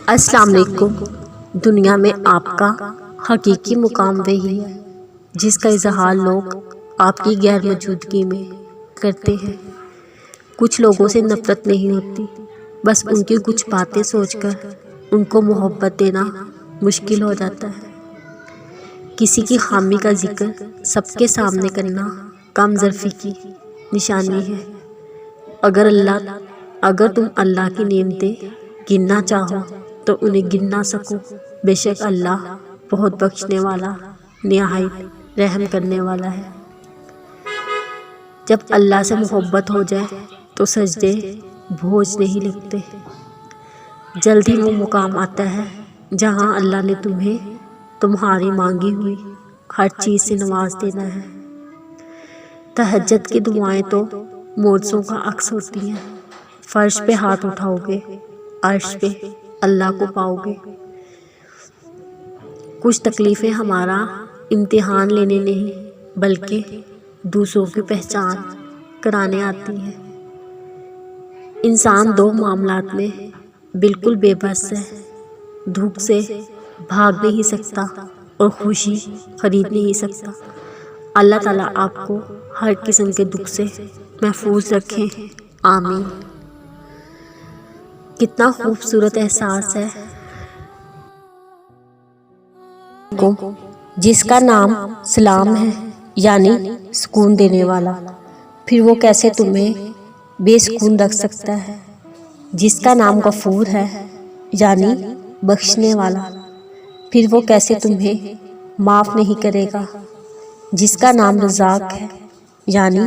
السلام علیکم۔ دنیا میں آپ کا حقیقی مقام وہی ہے جس کا اظہار لوگ آپ کی غیر موجودگی میں کرتے ہیں۔ کچھ لوگوں سے نفرت نہیں ہوتی، بس ان کی کچھ باتیں سوچ کر ان کو محبت دینا مشکل ہو جاتا ہے۔ کسی کی خامی کا ذکر سب کے سامنے کرنا کم ظرفی کی نشانی ہے۔ اگر تم اللہ کی نعمتیں گننا چاہو تو انہیں گن نہ سکو، بے شک اللہ بہت بخشنے والا، نہایت رحم کرنے والا ہے۔ جب اللہ سے محبت ہو جائے تو سجدے بوجھ نہیں لگتے۔ جلد ہی وہ مقام آتا ہے جہاں اللہ نے تمہیں تمہاری مانگی ہوئی ہر چیز سے نواز دینا ہے۔ تہجد کی دعائیں تو معجزوں کا عکس ہوتی ہیں۔ فرش پہ ہاتھ اٹھاؤ گے، عرش پہ اللہ کو پاؤ گے۔ کچھ تکلیفیں ہمارا امتحان لینے نہیں بلکہ دوسروں کی پہچان کرانے آتی ہیں۔ انسان دو معاملات میں بالکل بے بس ہے، دکھ سے بھاگ نہیں سکتا اور خوشی خرید نہیں سکتا۔ اللہ تعالیٰ آپ کو ہر قسم کے دکھ سے محفوظ رکھے، آمین۔ کتنا خوبصورت احساس ہے جس کا نام سلام ہے، یعنی سکون دینے والا، پھر وہ کیسے تمہیں بے سکون رکھ سکتا ہے۔ جس کا نام غفور ہے، یعنی بخشنے والا، پھر وہ کیسے تمہیں معاف نہیں کرے گا۔ جس کا نام رزاق ہے، یعنی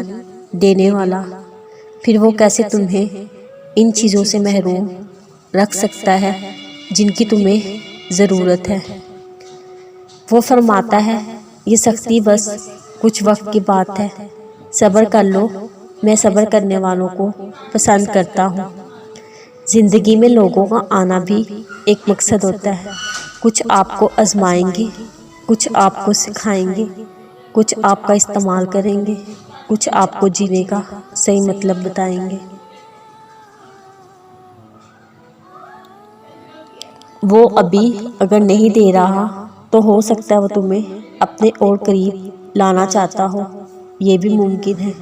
دینے والا، پھر وہ کیسے تمہیں ان چیزوں سے محروم رکھ سکتا ہے جن کی تمہیں ضرورت ہے۔ وہ فرماتا ہے، یہ سختی بس کچھ وقت کی بات ہے، صبر کر لو، میں صبر کرنے والوں کو پسند کرتا ہوں۔ زندگی میں لوگوں کا آنا بھی ایک مقصد ہوتا ہے۔ کچھ آپ کو آزمائیں گے، کچھ آپ کو سکھائیں گے، کچھ آپ کا استعمال کریں گے، کچھ آپ کو جینے کا صحیح مطلب بتائیں گے۔ وہ ابھی اگر نہیں دے رہا تو ہو سکتا ہے وہ تمہیں اپنے اور قریب لانا چاہتا ہو، یہ بھی ممکن ہے۔